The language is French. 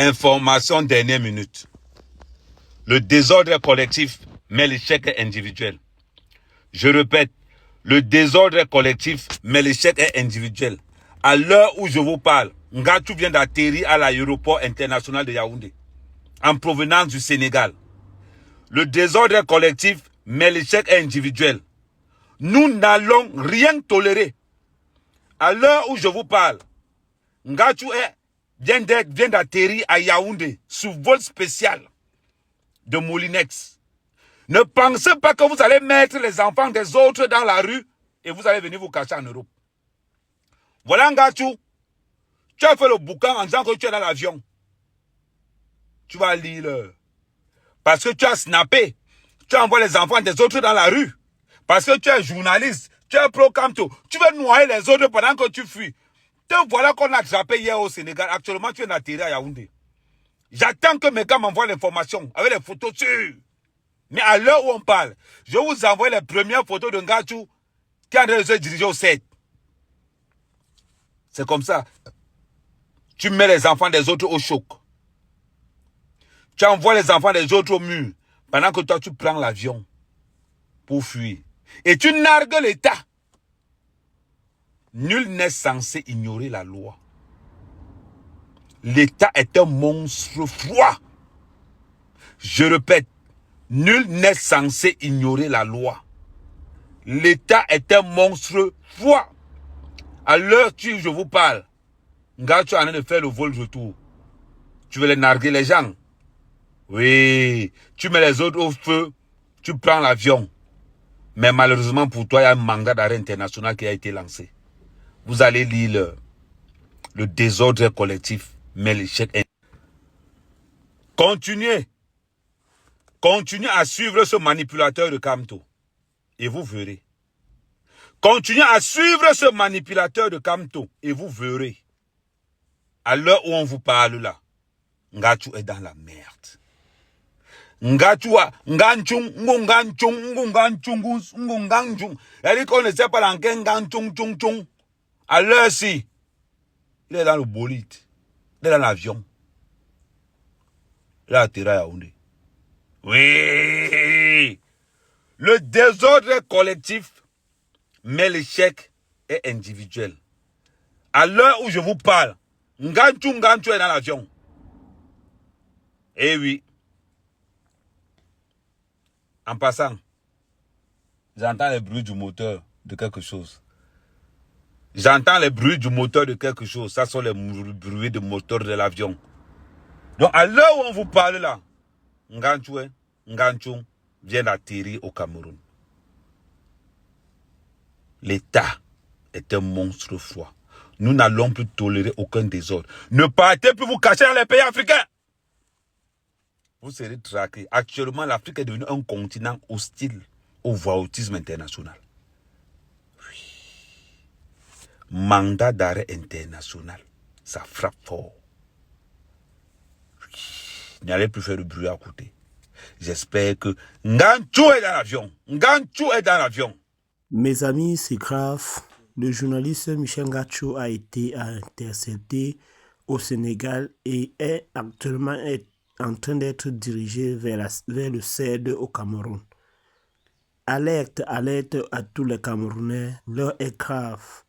Information dernière minute. Le désordre collectif met l'échec individuel. Je répète, le désordre collectif mais l'échec est individuel. À l'heure où je vous parle, Ngatou vient d'atterrir à l'aéroport international de Yaoundé, en provenance du Sénégal. Le désordre collectif mais l'échec est individuel. Nous n'allons rien tolérer. À l'heure où je vous parle, Ngatou vient d'atterrir à Yaoundé sous vol spécial de Molinex. Ne pensez pas que vous allez mettre les enfants des autres dans la rue et vous allez venir vous cacher en Europe. Voilà Ngatou, tu as fait le boucan en disant que tu es dans l'avion. Tu vas lire. Parce que tu as snappé. Tu envoies les enfants des autres dans la rue. Parce que tu es journaliste. Tu es pro-Camto. Tu veux noyer les autres pendant que tu fuis. Te voilà qu'on a attrapé hier au Sénégal. Actuellement, tu es atterri à Yaoundé. J'attends que mes gars m'envoient l'information avec les photos sûres. Mais à l'heure où on parle, je vous envoie les premières photos de Ngatou qui est en train de se diriger au 7. C'est comme ça. Tu mets les enfants des autres au choc. Tu envoies les enfants des autres au mur pendant que toi tu prends l'avion pour fuir. Et tu nargues l'État. Nul n'est censé ignorer la loi. L'État est un monstre froid. Je répète, nul n'est censé ignorer la loi. L'État est un monstre froid. À l'heure où je vous parle, Ngatou est en train de faire le vol retour. Tu veux les narguer les gens? Oui. Tu mets les autres au feu, tu prends l'avion. Mais malheureusement pour toi, il y a un mandat d'arrêt international qui a été lancé. Vous allez lire le désordre collectif, mais l'échec est... Continuez à suivre ce manipulateur de Camto. Et vous verrez. Continuez à suivre ce manipulateur de Camto. Et vous verrez. À l'heure où on vous parle là, Ngatou est dans la merde. Ngatou a Nganchung, Nganchung. Elle dit qu'on ne sait pas dans quel Nganchung. À l'heure-ci, il est dans le bolide. Il est dans l'avion. Il a atterri à Yaoundé. Oui. Le désordre collectif, mais l'échec est individuel. À l'heure où je vous parle, Nganchou est dans l'avion. Eh oui. En passant, j'entends les bruits du moteur de quelque chose. J'entends les bruits du moteur de quelque chose. Ça sont les bruits du moteur de l'avion. Donc, à l'heure où on vous parle là, Nganchou vient d'atterrir au Cameroun. L'État est un monstre froid. Nous n'allons plus tolérer aucun désordre. Ne partez plus vous cacher dans les pays africains. Vous serez traqués. Actuellement, l'Afrique est devenue un continent hostile au voyoutisme international. Oui. Mandat d'arrêt international. Ça frappe fort. Oui. N'allez plus faire de bruit à côté. J'espère que Ngatou est dans l'avion. Ngatou est dans l'avion. Mes amis, c'est grave. Le journaliste Michel Ngatou a été intercepté au Sénégal et est actuellement en train d'être dirigé vers le CED au Cameroun. Alerte à tous les Camerounais, l'heure est grave.